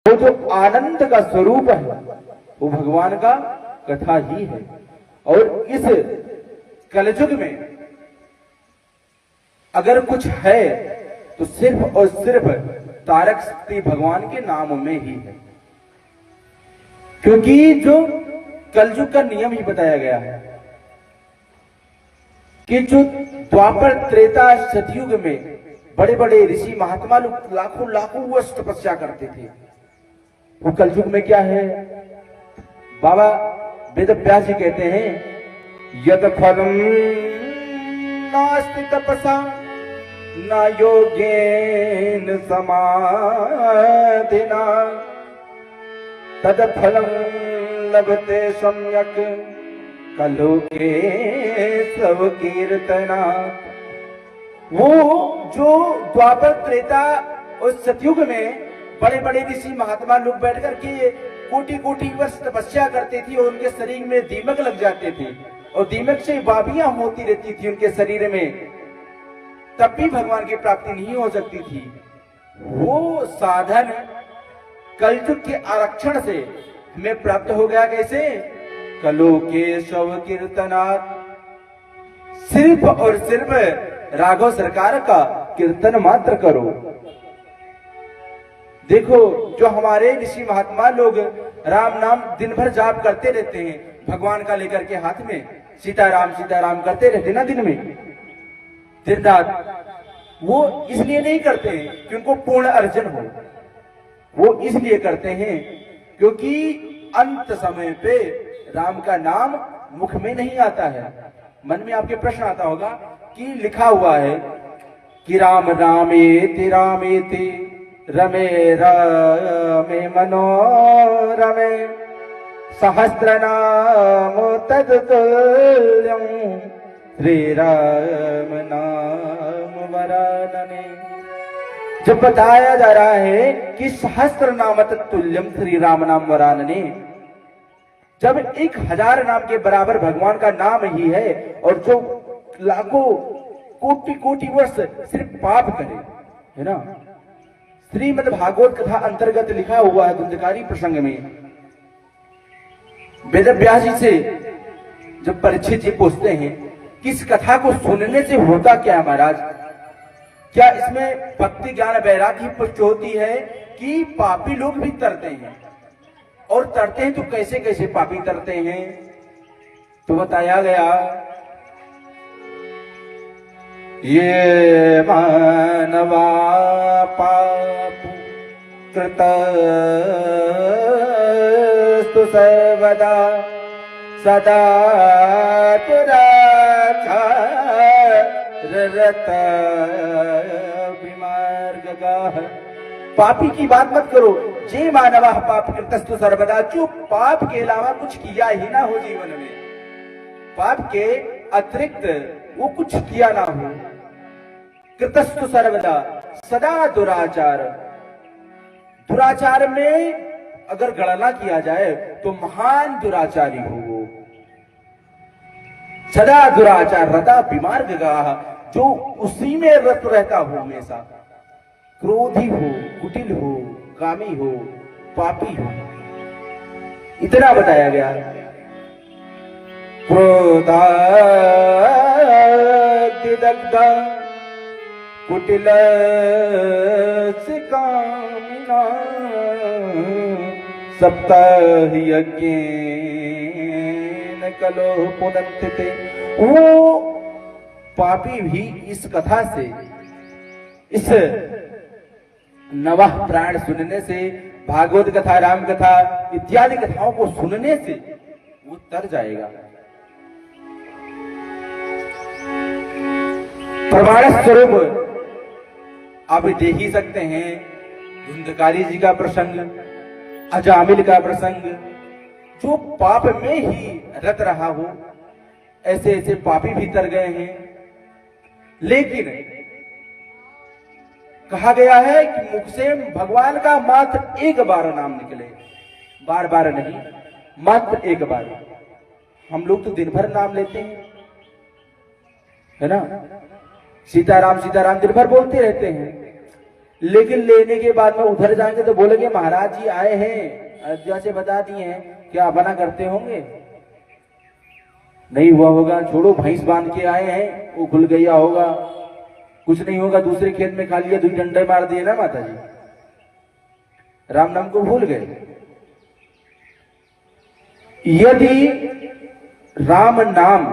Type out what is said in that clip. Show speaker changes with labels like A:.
A: वो जो आनंद का स्वरूप है वो भगवान का कथा ही है। और इस कलयुग में अगर कुछ है तो सिर्फ और सिर्फ तारक शक्ति भगवान के नाम में ही है, क्योंकि जो कलयुग का नियम ही बताया गया है कि जो द्वापर त्रेता सतयुग में बड़े बड़े ऋषि महात्मा लोग लाखों लाखों वर्ष तपस्या करते थे, वो कलयुग में क्या है। बाबा वेद व्यास जी कहते हैं यद फलम नास्ति तपसा न योगेन समाधिना तद फलम लभते सम्यक कलोके सब कीर्तना। वो जो द्वापर त्रेता उस सतयुग में बड़े बड़े ऋषि महात्मा लोग बैठ करके कोटि कोटि वर्ष तपस्या करते थे और उनके शरीर में दीमक लग जाते थे और दीमक से बाबियां होती रहती थी उनके शरीर में, तब भी भगवान की प्राप्ति नहीं हो सकती थी। वो साधन कलयुग के आरक्षण से हमें प्राप्त हो गया। कैसे? कलो के शव कीर्तनात्, सिर्फ और सिर्फ राघव सरकार का कीर्तन मात्र करो। देखो जो हमारे ऋषि महात्मा लोग राम नाम दिन भर जाप करते रहते हैं भगवान का लेकर के हाथ में, सीताराम करते रहते ना दिन में दिन रात, वो इसलिए नहीं करते हैं कि उनको पूर्ण अर्जन हो, वो इसलिए करते हैं क्योंकि अंत समय पे राम का नाम मुख में नहीं आता है। मन में आपके प्रश्न आता होगा कि लिखा हुआ है कि राम रामेति रामेति रमे रमे मनोरमे सहस्रनाम तदतुल्यं श्री राम नाम वरानने। जब बताया जा रहा है कि सहस्त्र नाम तत्तुल्यम श्री राम नाम वरानने, जब 1000 नाम के बराबर भगवान का नाम ही है और जो लाखों कोटि कोटि वर्ष सिर्फ पाप करे, है ना। श्रीमद् भागवत कथा अंतर्गत लिखा हुआ है धुंधकारी प्रसंग में, वेद व्यास जी से जब परीक्षित जी पूछते हैं कि इस कथा को सुनने से होता क्या महाराज, क्या इसमें भक्ति ज्ञान वैराग्य पुष्ट होती है कि पापी लोग भी तरते हैं, और तरते हैं तो कैसे कैसे पापी तरते हैं। तो बताया गया ये मानवा पाप कृतस्तु सर्वदा सदा रत विमार्गगाः। पापी की बात मत करो, जे मानवा पाप कृतस्तु सर्वदा, जो पाप के अलावा कुछ किया ही ना हो जीवन में, पाप के अतिरिक्त वो कुछ किया ना हो। कृतस्तु सर्वदा सदा दुराचार, दुराचार में अगर गणना किया जाए तो महान दुराचारी हो वो। सदा दुराचार रता विमार्गगाः, जो उसी में रत रहता हो हमेशा, क्रोधी हो, कुटिल हो, कामी हो, पापी हो। इतना बताया गया। क्रोधाग्निदग्धा कुटिल कामिना सप्ताह यज्ञेन कलो पुनन्तिते। वो पापी भी इस कथा से, इस नवह प्राण सुनने से, भागवत कथा, राम कथा इत्यादि कथाओं को सुनने से वो तर जाएगा। प्रमाण स्वरूप आप देख ही सकते हैं धुंधकारी जी का प्रसंग, अजामिल का प्रसंग। जो पाप में ही रत रहा हो, ऐसे ऐसे पापी भी तर गए हैं। लेकिन कहा गया है कि मुख से भगवान का मात्र एक बार नाम निकले, बार बार नहीं, मात्र एक बार। हम लोग तो दिन भर नाम लेते हैं, है ना, सीताराम सीताराम दिन भर बोलते रहते हैं, लेकिन लेने के बाद में उधर जाएंगे तो बोलेंगे महाराज जी आए हैं, अयोध्या से बता दिए हैं, क्या मना करते होंगे? नहीं हुआ होगा, छोड़ो भैंस बांध के आए हैं, वो खुल गया होगा, कुछ नहीं होगा, दूसरे खेत में खा लिया, 2 डंडे मार दिए ना माता जी, राम नाम को भूल गए। यदि राम नाम